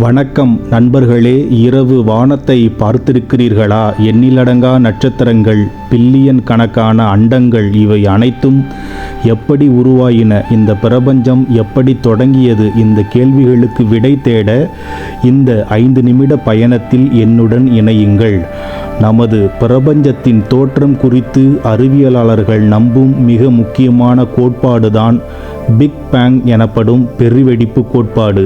வணக்கம் நண்பர்களே. இரவு வானத்தை பார்த்திருக்கிறீர்களா? எண்ணிலடங்கா நட்சத்திரங்கள், பில்லியன் கணக்கான அண்டங்கள், இவை அனைத்தும் எப்படி உருவாயின? இந்த பிரபஞ்சம் எப்படி தொடங்கியது? இந்த கேள்விகளுக்கு விடை தேட இந்த 5 நிமிட பயணத்தில் என்னுடன் இணையுங்கள். நமது பிரபஞ்சத்தின் தோற்றம் குறித்து அறிவியலாளர்கள் நம்பும் மிக முக்கியமான கோட்பாடுதான் பிக் பேங் எனப்படும் பெருவெடிப்பு கோட்பாடு.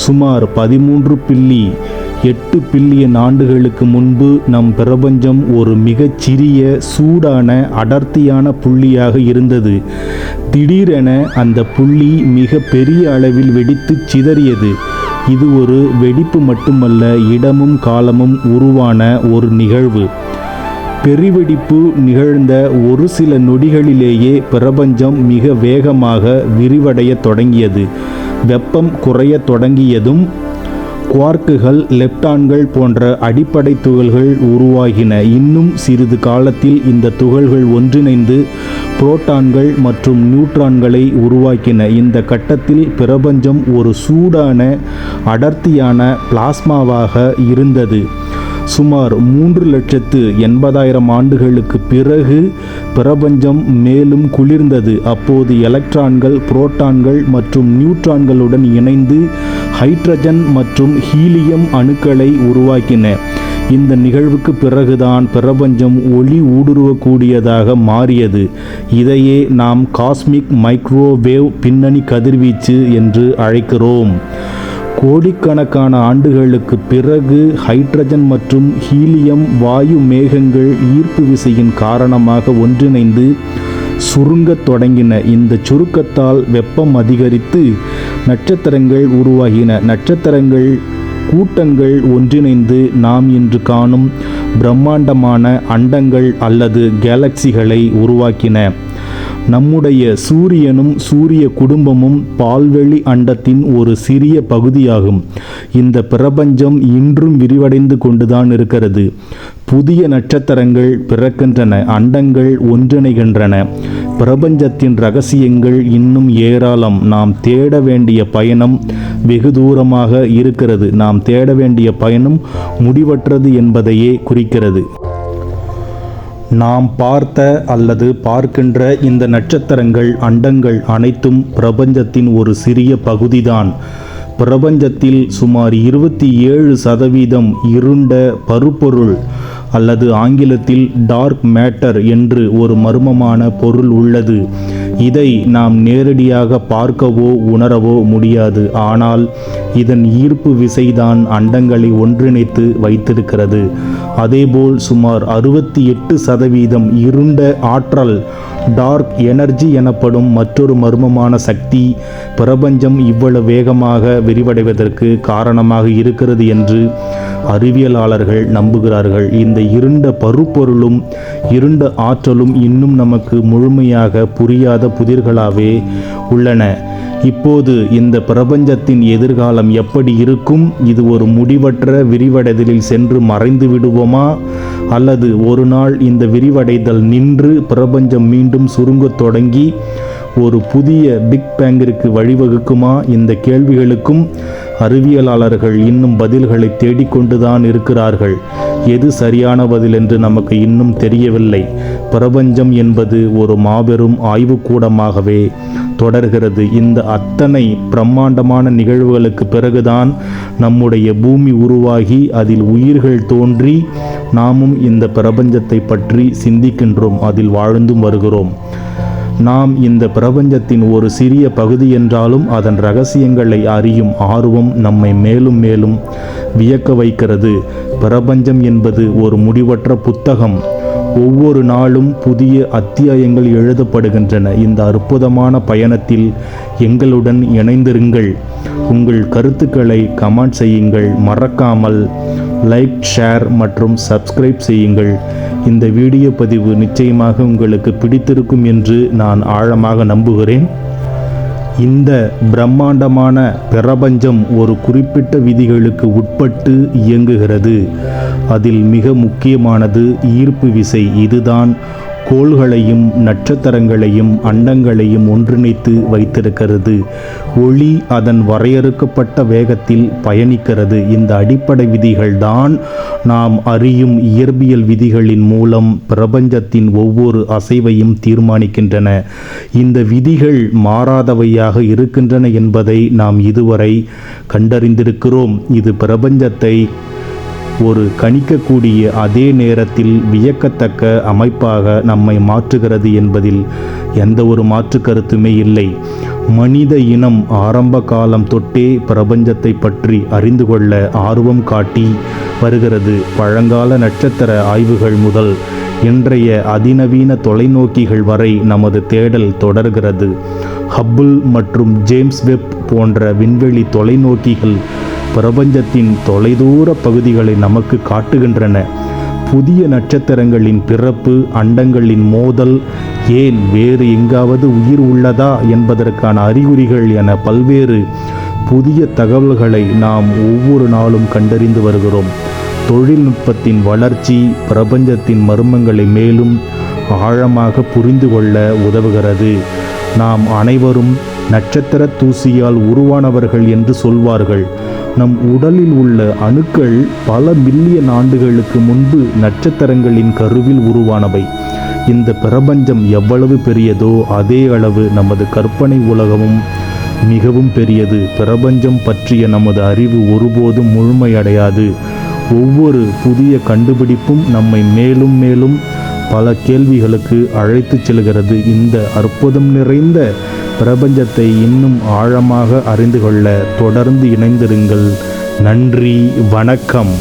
சுமார் 13.8 பில்லியன் ஆண்டுகளுக்கு முன்பு நம் பிரபஞ்சம் ஒரு மிகச் சிறிய, சூடான, அடர்த்தியான புள்ளியாக இருந்தது. திடீரென அந்த புள்ளி மிக பெரிய அளவில் வெடித்து சிதறியது. இது ஒரு வெடிப்பு மட்டுமல்ல, இடமும் காலமும் உருவான ஒரு நிகழ்வு. பெருவெடிப்பு நிகழ்ந்த ஒரு சில நொடிகளிலேயே பிரபஞ்சம் மிக வேகமாக விரிவடைய தொடங்கியது. வெப்பம் குறைய தொடங்கியதும் குவார்க்குகள், லெப்டான்கள் போன்ற அடிப்படை துகள்கள் உருவாகின. இன்னும் சிறிது காலத்தில் இந்த துகள்கள் ஒன்றிணைந்து புரோட்டான்கள் மற்றும் நியூட்ரான்களை உருவாக்கின. இந்த கட்டத்தில் பிரபஞ்சம் ஒரு சூடான, அடர்த்தியான பிளாஸ்மாவாக இருந்தது. சுமார் 3,80,000 ஆண்டுகளுக்கு பிறகு பிரபஞ்சம் மேலும் குளிர்ந்தது. அப்போது எலக்ட்ரான்கள், புரோட்டான்கள் மற்றும் நியூட்ரான்களுடன் இணைந்து ஹைட்ரஜன் மற்றும் ஹீலியம் அணுக்களை உருவாக்கின. இந்த நிகழ்வுக்கு பிறகுதான் பிரபஞ்சம் ஒளி ஊடுருவக்கூடியதாக மாறியது. இதையே நாம் காஸ்மிக் மைக்ரோவேவ் பின்னணி கதிர்வீச்சு என்று அழைக்கிறோம். கோடிக்கணக்கான ஆண்டுகளுக்கு பிறகு ஹைட்ரஜன் மற்றும் ஹீலியம் வாயு மேகங்கள் ஈர்ப்பு விசையின் காரணமாக ஒன்றிணைந்து சுருங்கத் தொடங்கின. இந்த சுருக்கத்தால் வெப்பம் அதிகரித்து நட்சத்திரங்கள் உருவாகின. நட்சத்திரங்கள் கூட்டங்கள் ஒன்றிணைந்து நாம் இன்று காணும் பிரம்மாண்டமான அண்டங்கள் அல்லது கேலக்சிகளை உருவாக்கின. நம்முடைய சூரியனும் சூரிய குடும்பமும் பால்வெளி அண்டத்தின் ஒரு சிறிய பகுதியாகும். இந்த பிரபஞ்சம் இன்றும் விரிவடைந்து கொண்டுதான் இருக்கிறது. புதிய நட்சத்திரங்கள் பிறக்கின்றன, அண்டங்கள் ஒன்றிணைகின்றன. பிரபஞ்சத்தின் ரகசியங்கள் இன்னும் ஏராளம். நாம் தேட வேண்டிய பயணம் வெகு தூரமாக இருக்கிறது. நாம் தேட வேண்டிய பயணம் முடிவற்றது என்பதையே குறிக்கிறது. நாம் பார்த்த அல்லது பார்க்கின்ற இந்த நட்சத்திரங்கள், அண்டங்கள் அனைத்தும் பிரபஞ்சத்தின் ஒரு சிறிய பகுதிதான். பிரபஞ்சத்தில் சுமார் 27% இருண்ட பருப்பொருள் அல்லது ஆங்கிலத்தில் டார்க் மேட்டர் என்று ஒரு மர்மமான பொருள் உள்ளது. இதை நாம் நேரடியாக பார்க்கவோ உணரவோ முடியாது. ஆனால் இதன் ஈர்ப்பு விசைதான் அண்டங்களை ஒன்றிணைத்து வைத்திருக்கிறது. அதேபோல் சுமார் 68% இருண்ட ஆற்றல், டார்க் எனர்ஜி எனப்படும் மற்றொரு மர்மமான சக்தி பிரபஞ்சம் இவ்வளவு வேகமாக விரிவடைவதற்கு காரணமாக இருக்கிறது என்று அறிவியலாளர்கள் நம்புகிறார்கள். இந்த இருண்ட பருப்பொருளும் இருண்ட ஆற்றலும் இன்னும் நமக்கு முழுமையாக புரியாத புதிர்களாகவே உள்ளன. இப்போது இந்த பிரபஞ்சத்தின் எதிர்காலம் எப்படி இருக்கும்? இது ஒரு முடிவற்ற விரிவடைதலில் சென்று மறைந்து விடுவோமா? அல்லது ஒரு நாள் இந்த விரிவடைதல் நின்று பிரபஞ்சம் மீண்டும் சுருங்கத் தொடங்கி ஒரு புதிய பிக் பேங்கிற்கு வழிவகுக்குமா? இந்த கேள்விகளுக்கும் அறிவியலாளர்கள் இன்னும் பதில்களை தேடிக்கொண்டுதான் இருக்கிறார்கள். எது சரியான பதில் என்று நமக்கு இன்னும் தெரியவில்லை. பிரபஞ்சம் என்பது ஒரு மாபெரும் ஆய்வுக்கூடமாகவே தொடர்கிறது. இந்த அத்தனை பிரம்மாண்டமான நிகழ்வுகளுக்கு பிறகுதான் நம்முடைய பூமி உருவாகி அதில் உயிர்கள் தோன்றி நாமும் இந்த பிரபஞ்சத்தை பற்றி சிந்திக்கின்றோம், அதில் வாழ்ந்தும் வருகிறோம். நாம் இந்த பிரபஞ்சத்தின் ஒரு சிறிய பகுதி என்றாலும் அதன் ரகசியங்களை அறியும் ஆர்வம் நம்மை மேலும் மேலும் வியக்க வைக்கிறது. பிரபஞ்சம் என்பது ஒரு முடிவற்ற புத்தகம். ஒவ்வொரு நாளும் புதிய அத்தியாயங்கள் எழுதப்படுகின்றன. இந்த அற்புதமான பயணத்தில் எங்களுடன் இணைந்திருங்கள். உங்கள் கருத்துக்களை கமெண்ட் செய்யுங்கள். மறக்காமல் லைக், ஷேர் மற்றும் சப்ஸ்கிரைப் செய்யுங்கள். இந்த வீடியோ பதிவு நிச்சயமாக உங்களுக்கு பிடித்திருக்கும் என்று நான் ஆழமாக நம்புகிறேன். இந்த பிரம்மாண்டமான பிரபஞ்சம் ஒரு குறிப்பிட்ட விதிகளுக்கு உட்பட்டு இயங்குகிறது. அதில் மிக முக்கியமானது ஈர்ப்பு விசை. இதுதான் கோள்களையும் நட்சத்திரங்களையும் அண்டங்களையும் ஒன்றிணைத்து வைத்திருக்கிறது. ஒளி அதன் வரையறுக்கப்பட்ட வேகத்தில் பயணிக்கிறது. இந்த அடிப்படை விதிகள் தான் நாம் அறியும் இயற்பியல் விதிகளின் மூலம் பிரபஞ்சத்தின் ஒவ்வொரு அசைவையும் தீர்மானிக்கின்றன. இந்த விதிகள் மாறாதவையாக இருக்கின்றன என்பதை நாம் இதுவரை கண்டறிந்திருக்கிறோம். இது பிரபஞ்சத்தை ஒரு கணிக்கக்கூடிய அதே நேரத்தில் வியக்கத்தக்க அமைப்பாக நம்மை மாற்றுகிறது என்பதில் எந்த ஒரு மாற்று கருத்துமே இல்லை. மனித இனம் ஆரம்ப காலம் தொட்டே பிரபஞ்சத்தை பற்றி அறிந்து கொள்ள ஆர்வம் காட்டி வருகிறது. பழங்கால நட்சத்திர ஆய்வுகள் முதல் இன்றைய அதிநவீன தொலைநோக்கிகள் வரை நமது தேடல் தொடர்கிறது. ஹப்பிள் மற்றும் ஜேம்ஸ் வெப் போன்ற விண்வெளி தொலைநோக்கிகள் பிரபஞ்சத்தின் தொலைதூர பகுதிகளை நமக்கு காட்டுகின்றன. புதிய நட்சத்திரங்களின் பிறப்பு, அண்டங்களின் மோதல், ஏன் வேறு எங்காவது உயிர் உள்ளதா என்பதற்கான அறிகுறிகள் என பல்வேறு புதிய தகவல்களை நாம் ஒவ்வொரு நாளும் கண்டறிந்து வருகிறோம். தொழில்நுட்பத்தின் வளர்ச்சி பிரபஞ்சத்தின் மர்மங்களை மேலும் ஆழமாக புரிந்து கொள்ள உதவுகிறது. நாம் அனைவரும் நட்சத்திர தூசியால் உருவானவர்கள் என்று சொல்வார்கள். நம் உடலில் உள்ள அணுக்கள் பல மில்லியன் ஆண்டுகளுக்கு முன்பு நட்சத்திரங்களின் கருவில் உருவானவை. இந்த பிரபஞ்சம் எவ்வளவு பெரியதோ அதே அளவு நமது கற்பனை உலகமும் மிகவும் பெரியது. பிரபஞ்சம் பற்றிய நமது அறிவு ஒருபோதும் முழுமையடையாது. ஒவ்வொரு புதிய கண்டுபிடிப்பும் நம்மை மேலும் மேலும் பல கேள்விகளுக்கு அழைத்துச் செல்கிறது. இந்த அற்புதம் நிறைந்த பிரபஞ்சத்தை இன்னும் ஆழமாக அறிந்து கொள்ள தொடர்ந்து இணைந்திருங்கள். நன்றி, வணக்கம்.